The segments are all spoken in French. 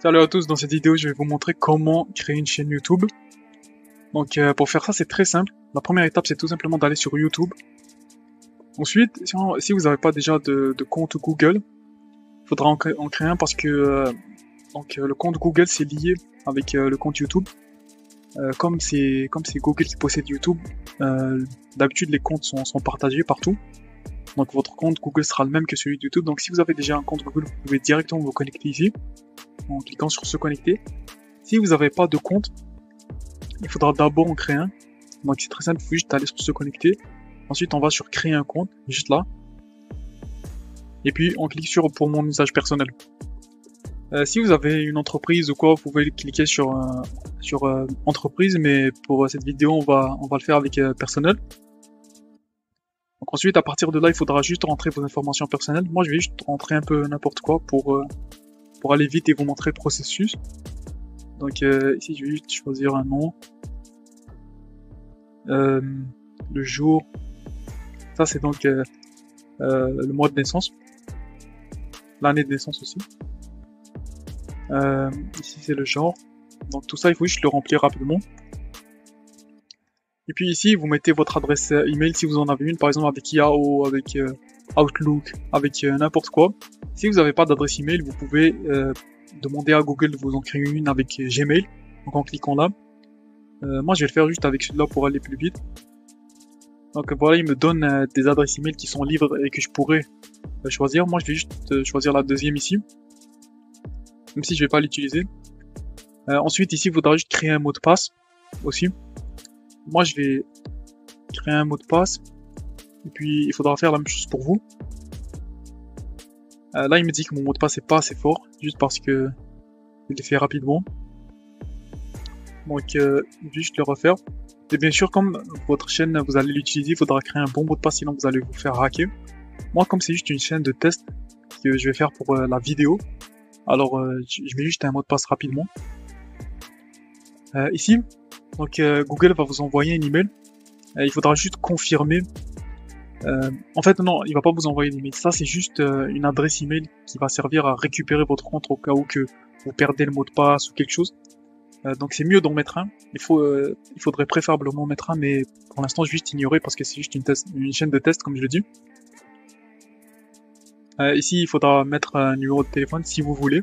Salut à tous, dans cette vidéo je vais vous montrer comment créer une chaîne YouTube. Donc pour faire ça c'est très simple. La première étape c'est tout simplement d'aller sur YouTube. Ensuite, si vous n'avez pas déjà de compte Google, il faudra en créer un parce que le compte Google c'est lié avec le compte YouTube. Comme c'est Google qui possède YouTube, d'habitude les comptes sont partagés partout. Donc votre compte Google sera le même que celui de YouTube. Donc si vous avez déjà un compte Google, vous pouvez directement vous connecter ici en cliquant sur se connecter. Si vous n'avez pas de compte, il faudra d'abord en créer un. Donc c'est très simple, il faut juste aller sur se connecter. Ensuite on va sur créer un compte, juste là. Et puis on clique sur pour mon usage personnel. Si vous avez une entreprise ou quoi, vous pouvez cliquer sur entreprise, mais pour cette vidéo on va le faire avec personnel. Donc ensuite à partir de là il faudra juste rentrer vos informations personnelles. Moi je vais juste rentrer un peu n'importe quoi pour aller vite et vous montrer le processus. Donc ici je vais juste choisir un nom, le jour, ça c'est donc le mois de naissance, l'année de naissance aussi. Ici c'est le genre, donc tout ça il faut juste le remplir rapidement. Et puis ici vous mettez votre adresse email si vous en avez une, par exemple avec Yahoo, avec Outlook, avec n'importe quoi. Si vous n'avez pas d'adresse email, vous pouvez demander à Google de vous en créer une avec Gmail, donc en cliquant là. Moi je vais le faire juste avec celui-là pour aller plus vite. Donc voilà, il me donne des adresses email qui sont libres et que je pourrais choisir. Moi je vais juste choisir la deuxième ici, même si je vais pas l'utiliser. Ensuite ici il faudra juste créer un mot de passe aussi. Moi je vais créer un mot de passe et puis il faudra faire la même chose pour vous. Là il me dit que mon mot de passe est pas assez fort, juste parce que je l'ai fait rapidement. Donc juste le refaire. Et bien sûr comme votre chaîne vous allez l'utiliser, il faudra créer un bon mot de passe, sinon vous allez vous faire hacker. Moi comme c'est juste une chaîne de test que je vais faire pour la vidéo, alors je mets juste un mot de passe rapidement. Ici, donc Google va vous envoyer un email. Il faudra juste confirmer. En fait non, il va pas vous envoyer un email. Ça c'est juste une adresse email qui va servir à récupérer votre compte au cas où que vous perdez le mot de passe ou quelque chose. Donc c'est mieux d'en mettre un. Il faudrait préférablement mettre un, mais pour l'instant juste ignorer parce que c'est juste une chaîne de test comme je le dis. Ici il faudra mettre un numéro de téléphone si vous voulez.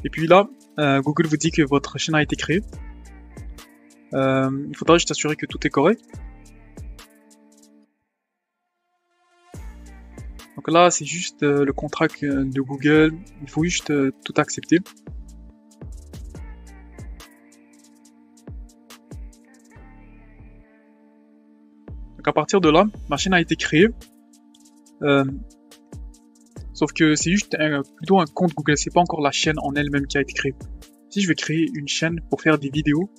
Et puis là, Google vous dit que votre chaîne a été créée. Il faudra juste assurer que tout est correct. Donc là c'est juste le contrat de Google, il faut juste tout accepter. Donc à partir de là, ma chaîne a été créée. Sauf que c'est juste plutôt un compte Google, c'est pas encore la chaîne en elle-même qui a été créée. Si je vais créer une chaîne pour faire des vidéos,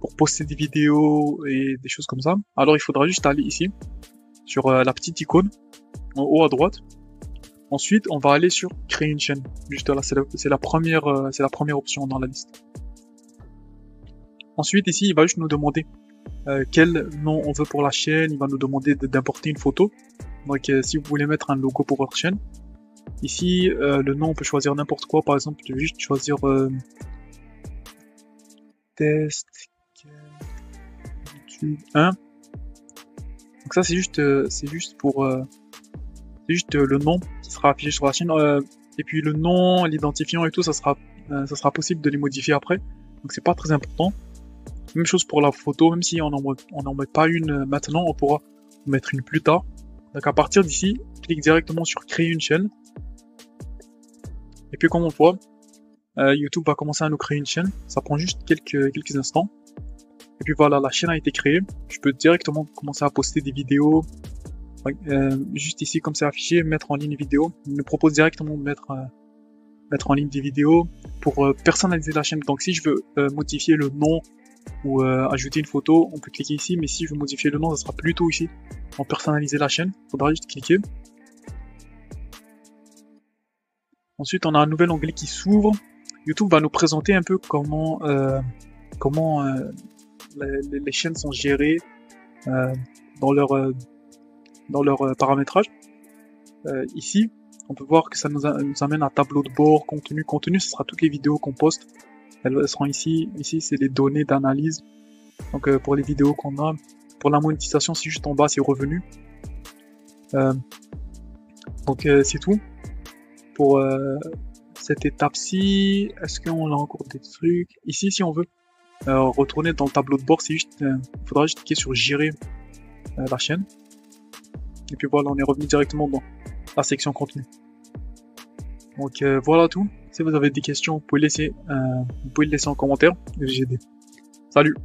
pour poster des vidéos et des choses comme ça, alors il faudra juste aller ici, sur la petite icône, en haut à droite. Ensuite, on va aller sur créer une chaîne. Juste là, c'est la première option dans la liste. Ensuite, ici, il va juste nous demander quel nom on veut pour la chaîne. Il va nous demander d'importer une photo. Donc, si vous voulez mettre un logo pour votre chaîne, ici, le nom, on peut choisir n'importe quoi. Par exemple, je vais juste choisir test YouTube 1. Donc ça, c'est juste pour c'est juste le nom qui sera affiché sur la chaîne, et puis le nom, l'identifiant et tout, ça sera possible de les modifier après, donc c'est pas très important. Même chose pour la photo, même si on n'en met pas une maintenant, on pourra en mettre une plus tard. Donc à partir d'ici, clique directement sur créer une chaîne, et puis comme on voit, YouTube va commencer à nous créer une chaîne, ça prend juste quelques instants, et puis voilà, la chaîne a été créée, je peux directement commencer à poster des vidéos. Juste ici comme c'est affiché, mettre en ligne une vidéo, il nous propose directement de mettre en ligne des vidéos pour personnaliser la chaîne. Donc si je veux modifier le nom ou ajouter une photo, on peut cliquer ici, mais si je veux modifier le nom, ça sera plutôt ici, en personnaliser la chaîne, il faudra juste cliquer. Ensuite on a un nouvel onglet qui s'ouvre. YouTube va nous présenter un peu comment les chaînes sont gérées dans leur paramétrage. Ici, On peut voir que ça nous amène à tableau de bord, contenu. Contenu, ce sera toutes les vidéos qu'on poste. Elles seront ici. Ici, c'est les données d'analyse. Donc pour les vidéos qu'on a. Pour la monétisation, c'est juste en bas, c'est revenu. Donc c'est tout. Pour cette étape-ci, est-ce qu'on a encore des trucs? Ici, si on veut retourner dans le tableau de bord, c'est juste, faudra juste cliquer sur gérer la chaîne. Et puis voilà, on est revenu directement dans la section contenu. Donc voilà tout. Si vous avez des questions, vous pouvez le laisser en commentaire et j'ai aidé. Salut!